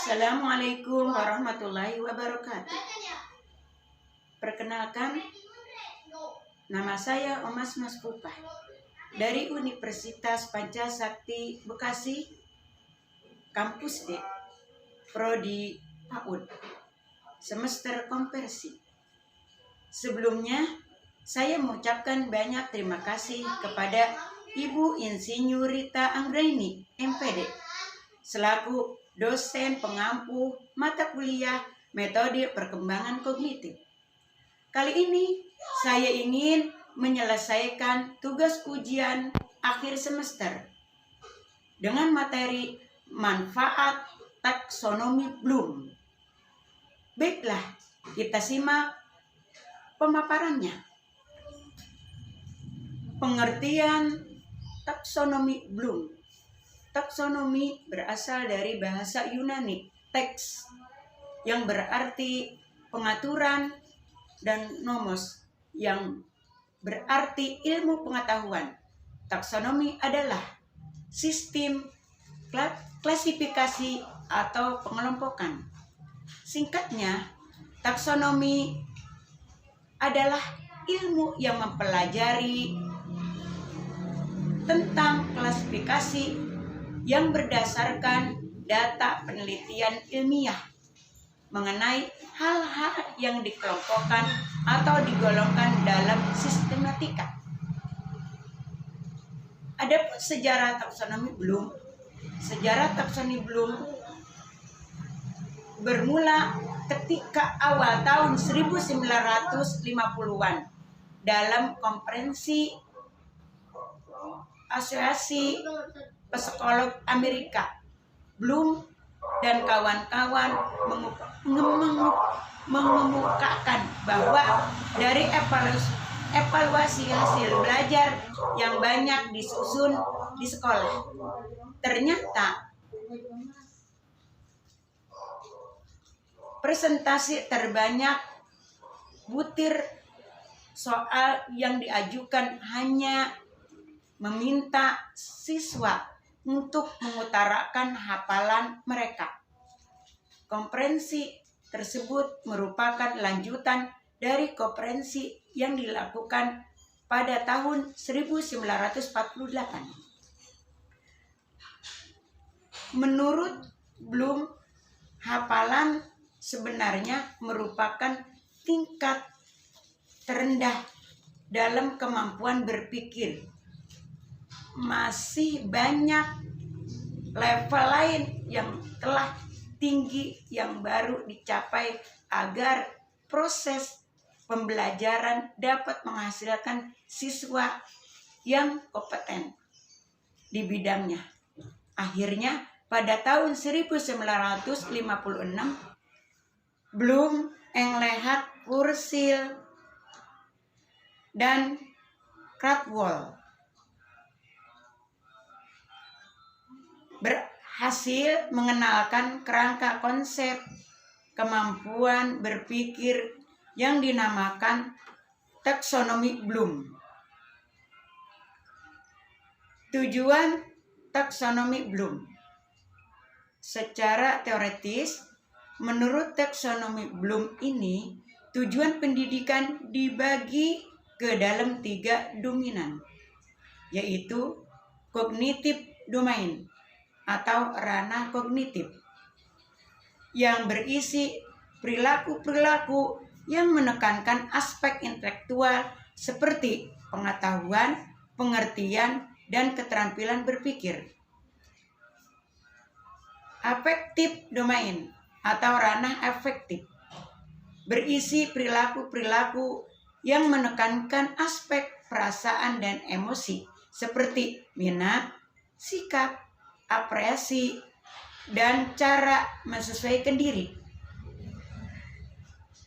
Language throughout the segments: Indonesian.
Assalamualaikum warahmatullahi wabarakatuh. Perkenalkan, nama saya Omas Mas Pupah dari Universitas Pancasakti Bekasi, Kampus D, Prodi PAUD, semester konversi. Sebelumnya, saya mengucapkan banyak terima kasih kepada Ibu Insinyur Rita Anggraini, MPD, selaku dosen pengampu mata kuliah metode perkembangan kognitif. Kali ini saya ingin menyelesaikan tugas ujian akhir semester dengan materi manfaat taksonomi Bloom. Baiklah, kita simak pemaparannya. Pengertian taksonomi Bloom. Taksonomi berasal dari bahasa Yunani, teks, yang berarti pengaturan, dan nomos, yang berarti ilmu pengetahuan. Taksonomi adalah sistem klasifikasi atau pengelompokan. Singkatnya, taksonomi adalah ilmu yang mempelajari tentang klasifikasi yang berdasarkan data penelitian ilmiah mengenai hal-hal yang dikelompokkan atau digolongkan dalam sistematika. Adapun sejarah taksonomi Bloom, sejarah taksonomi Bloom bermula ketika awal tahun 1950-an dalam konferensi Asosiasi Psikolog Amerika. Bloom dan kawan-kawan mengemukakan bahwa dari evaluasi hasil belajar yang banyak disusun di sekolah, ternyata presentasi terbanyak butir soal yang diajukan hanya meminta siswa untuk mengutarakan hafalan mereka. Konferensi tersebut merupakan lanjutan dari konferensi yang dilakukan pada tahun 1948. Menurut Bloom, hafalan sebenarnya merupakan tingkat terendah dalam kemampuan berpikir. Masih banyak level lain yang telah tinggi yang baru dicapai agar proses pembelajaran dapat menghasilkan siswa yang kompeten di bidangnya. Akhirnya pada tahun 1956, Bloom, Engelhardt, Kurzweil, dan Krathwohl berhasil mengenalkan kerangka konsep kemampuan berpikir yang dinamakan taksonomi Bloom. Tujuan taksonomi Bloom. Secara teoritis, menurut taksonomi Bloom ini, tujuan pendidikan dibagi ke dalam 3 dominan, yaitu cognitive domain atau ranah kognitif yang berisi perilaku-perilaku yang menekankan aspek intelektual seperti pengetahuan, pengertian, dan keterampilan berpikir. Affective domain atau ranah afektif berisi perilaku-perilaku yang menekankan aspek perasaan dan emosi seperti minat, sikap, apresiasi, dan cara menyesuaikan diri.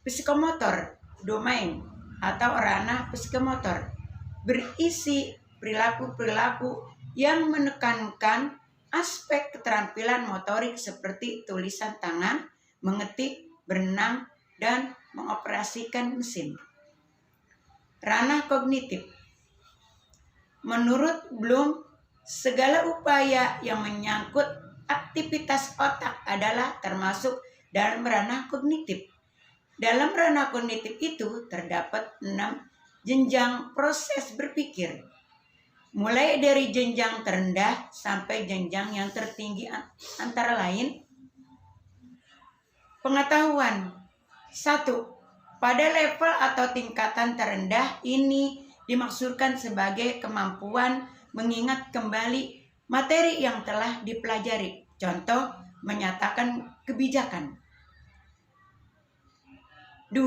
Psikomotor domain atau ranah psikomotor berisi perilaku-perilaku yang menekankan aspek keterampilan motorik seperti tulisan tangan, mengetik, berenang, dan mengoperasikan mesin. Ranah kognitif. Menurut Bloom, segala upaya yang menyangkut aktivitas otak adalah termasuk dalam ranah kognitif. Dalam ranah kognitif itu terdapat 6 jenjang proses berpikir. Mulai dari jenjang terendah sampai jenjang yang tertinggi, antara lain pengetahuan. 1. Pada level atau tingkatan terendah ini dimaksudkan sebagai kemampuan mengingat kembali materi yang telah dipelajari. Contoh, menyatakan kebijakan. 2.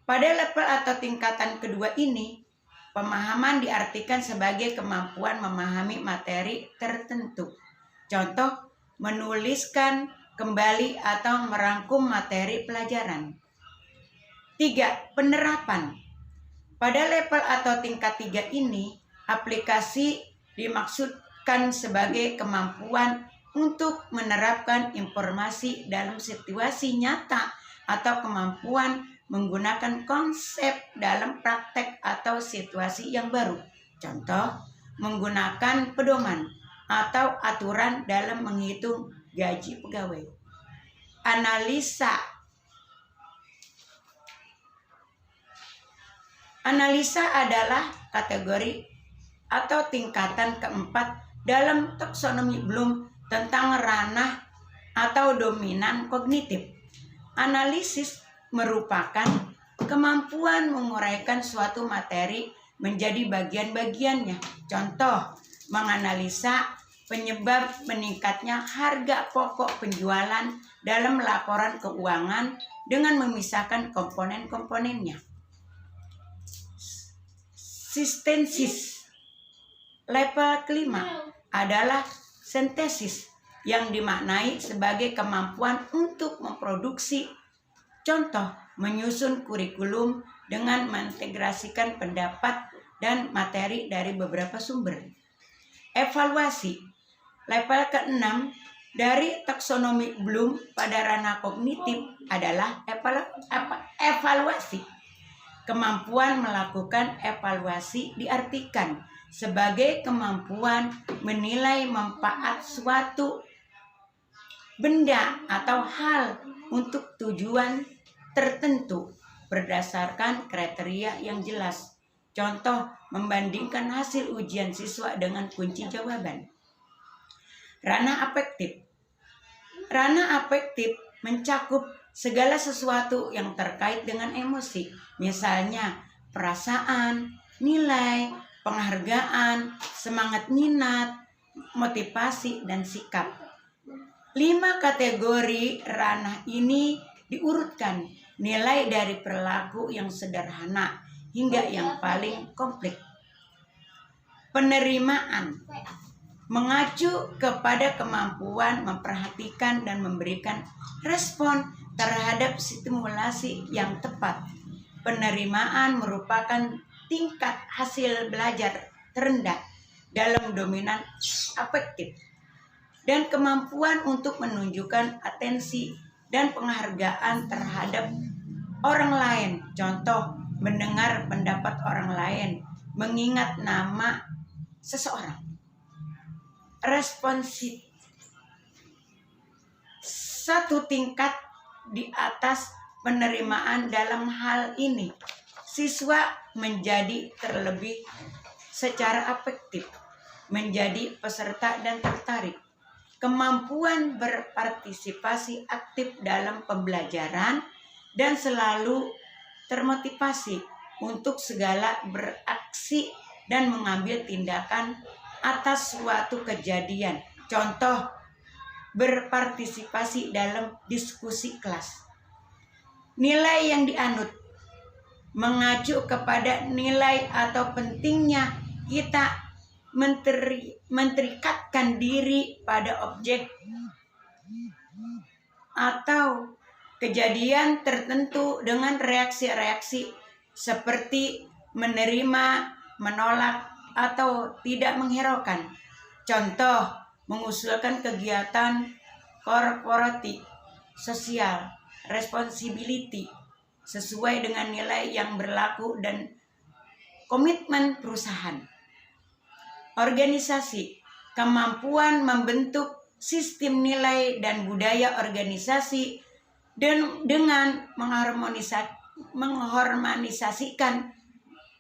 Pada level atau tingkatan kedua ini, pemahaman diartikan sebagai kemampuan memahami materi tertentu. Contoh, menuliskan kembali atau merangkum materi pelajaran. 3. Penerapan. Pada level atau tingkat 3 ini, aplikasi dimaksudkan sebagai kemampuan untuk menerapkan informasi dalam situasi nyata atau kemampuan menggunakan konsep dalam praktek atau situasi yang baru. Contoh, menggunakan pedoman atau aturan dalam menghitung gaji pegawai. Analisa. Analisa adalah kategori atau tingkatan keempat dalam taksonomi Bloom tentang ranah atau dominan kognitif. Analisis merupakan kemampuan menguraikan suatu materi menjadi bagian-bagiannya. Contoh, menganalisa penyebab meningkatnya harga pokok penjualan dalam laporan keuangan dengan memisahkan komponen-komponennya. Sintesis. Level kelima adalah sintesis yang dimaknai sebagai kemampuan untuk memproduksi. Contoh, menyusun kurikulum dengan mengintegrasikan pendapat dan materi dari beberapa sumber. Evaluasi. Level ke-6 dari taksonomi Bloom pada ranah kognitif adalah evaluasi. Kemampuan melakukan evaluasi diartikan sebagai kemampuan menilai manfaat suatu benda atau hal untuk tujuan tertentu berdasarkan kriteria yang jelas. Contoh, membandingkan hasil ujian siswa dengan kunci jawaban. Ranah afektif. Ranah afektif mencakup segala sesuatu yang terkait dengan emosi, misalnya perasaan, nilai, penghargaan, semangat minat, motivasi, dan sikap. 5 kategori ranah ini diurutkan nilai dari perilaku yang sederhana hingga yang paling kompleks. Penerimaan mengacu kepada kemampuan memperhatikan dan memberikan respon terhadap stimulasi yang tepat. Penerimaan merupakan tingkat hasil belajar terendah dalam dominan afektif dan kemampuan untuk menunjukkan atensi dan penghargaan terhadap orang lain. Contoh, mendengar pendapat orang lain, mengingat nama seseorang. Responsif. 1 tingkat di atas penerimaan dalam hal ini, siswa menjadi terlebih secara afektif, menjadi peserta dan tertarik. Kemampuan berpartisipasi aktif dalam pembelajaran dan selalu termotivasi untuk segala beraksi dan mengambil tindakan atas suatu kejadian. Contoh, berpartisipasi dalam diskusi kelas. Nilai yang dianut mengacu kepada nilai atau pentingnya kita menterikatkan diri pada objek atau kejadian tertentu dengan reaksi-reaksi seperti menerima, menolak, atau tidak menghiraukan. Contoh, mengusulkan kegiatan korporasi, sosial, responsibility sesuai dengan nilai yang berlaku dan komitmen perusahaan. Organisasi, kemampuan membentuk sistem nilai dan budaya organisasi dengan mengharmonisasikan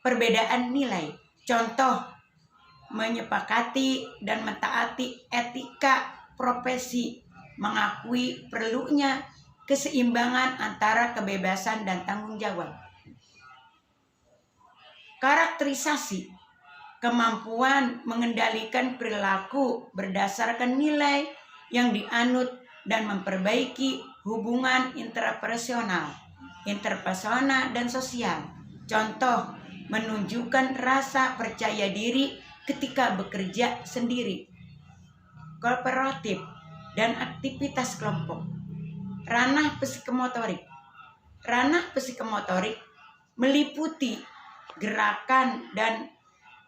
perbedaan nilai. Contoh, menyepakati dan mentaati etika profesi, mengakui perlunya keseimbangan antara kebebasan dan tanggung jawab. Karakterisasi, kemampuan mengendalikan perilaku berdasarkan nilai yang dianut dan memperbaiki hubungan interpersonal, dan sosial. Contoh, menunjukkan rasa percaya diri ketika bekerja sendiri, kooperatif, dan aktivitas kelompok. Ranah psikomotorik. Ranah psikomotorik meliputi gerakan dan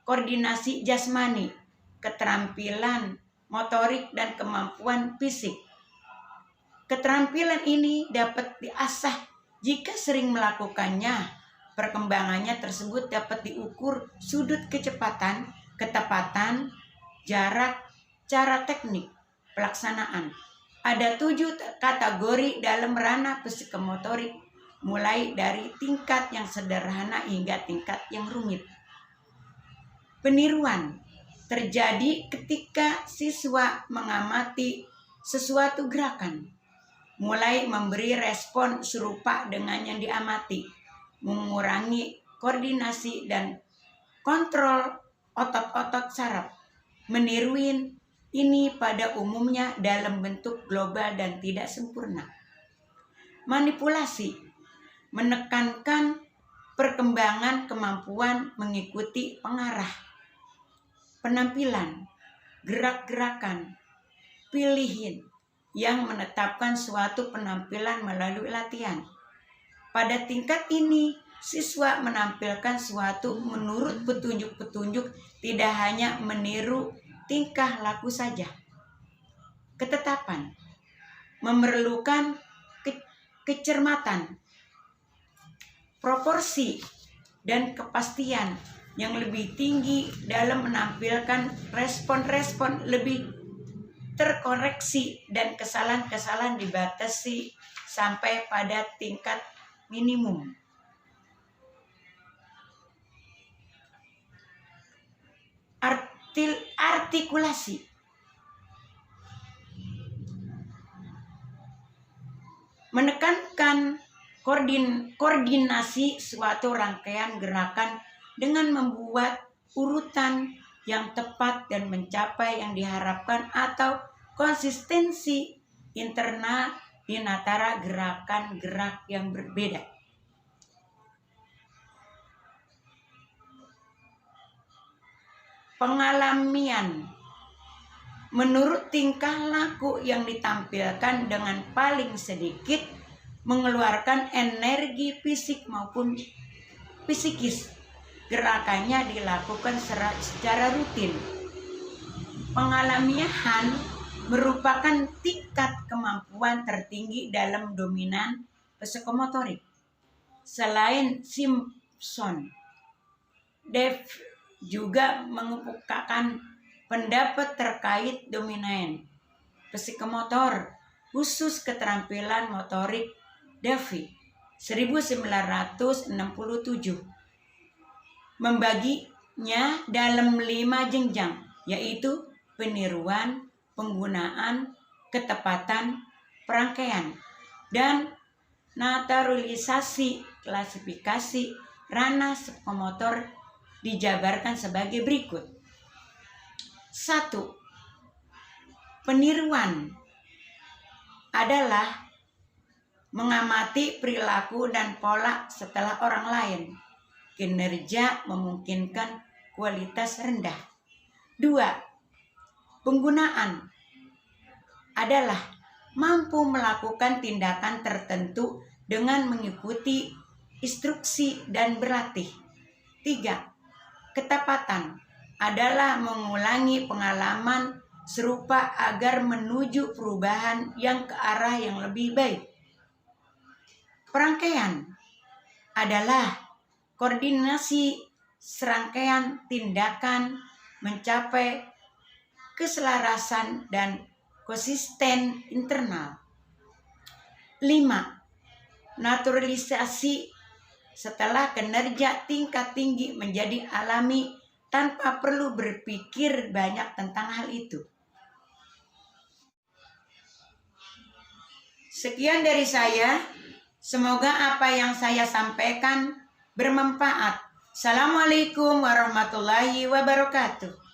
koordinasi jasmani, keterampilan motorik, dan kemampuan fisik. Keterampilan ini dapat diasah jika sering melakukannya. Perkembangannya tersebut dapat diukur sudut kecepatan, ketepatan, jarak, cara teknik, pelaksanaan. Ada 7 kategori dalam ranah psikomotorik, mulai dari tingkat yang sederhana hingga tingkat yang rumit. Peniruan terjadi ketika siswa mengamati sesuatu gerakan, mulai memberi respon serupa dengan yang diamati, mengurangi koordinasi dan kontrol otot-otot saraf. Meniruin ini pada umumnya dalam bentuk global dan tidak sempurna. Manipulasi menekankan perkembangan kemampuan mengikuti pengarah, penampilan, gerak-gerakan, pilihan yang menetapkan suatu penampilan melalui latihan. Pada tingkat ini, siswa menampilkan suatu menurut petunjuk-petunjuk, tidak hanya meniru tingkah laku saja. Ketetapan memerlukan kecermatan, proporsi, dan kepastian yang lebih tinggi dalam menampilkan respon-respon lebih terkoreksi, dan kesalahan-kesalahan dibatasi sampai pada tingkat minimum. Artikulasi menekankan koordinasi suatu rangkaian gerakan dengan membuat urutan yang tepat dan mencapai yang diharapkan, atau konsistensi internal di antara gerakan gerak yang berbeda. Pengalamian menurut tingkah laku yang ditampilkan dengan paling sedikit mengeluarkan energi fisik maupun psikis. Gerakannya dilakukan secara rutin. Pengalamian merupakan tingkat kemampuan tertinggi dalam dominan psikomotorik. Selain Simpson, Dave juga mengemukakan pendapat terkait dominan psikomotor khusus keterampilan motorik. Davey 1967 membaginya dalam 5 jenjang, yaitu peniruan, penggunaan, ketepatan, perangkaian, dan naturalisasi. Klasifikasi ranah psikomotor dijabarkan sebagai berikut. 1. Peniruan adalah mengamati perilaku dan pola setelah orang lain. Kinerja memungkinkan kualitas rendah. 2. Penggunaan adalah mampu melakukan tindakan tertentu dengan mengikuti instruksi dan berlatih. 3. Ketepatan adalah mengulangi pengalaman serupa agar menuju perubahan yang ke arah yang lebih baik. Perangkaian adalah koordinasi serangkaian tindakan mencapai keselarasan dan konsisten internal. 5. Naturalisasi setelah kinerja tingkat tinggi menjadi alami tanpa perlu berpikir banyak tentang hal itu. Sekian dari saya. Semoga apa yang saya sampaikan bermanfaat. Assalamualaikum warahmatullahi wabarakatuh.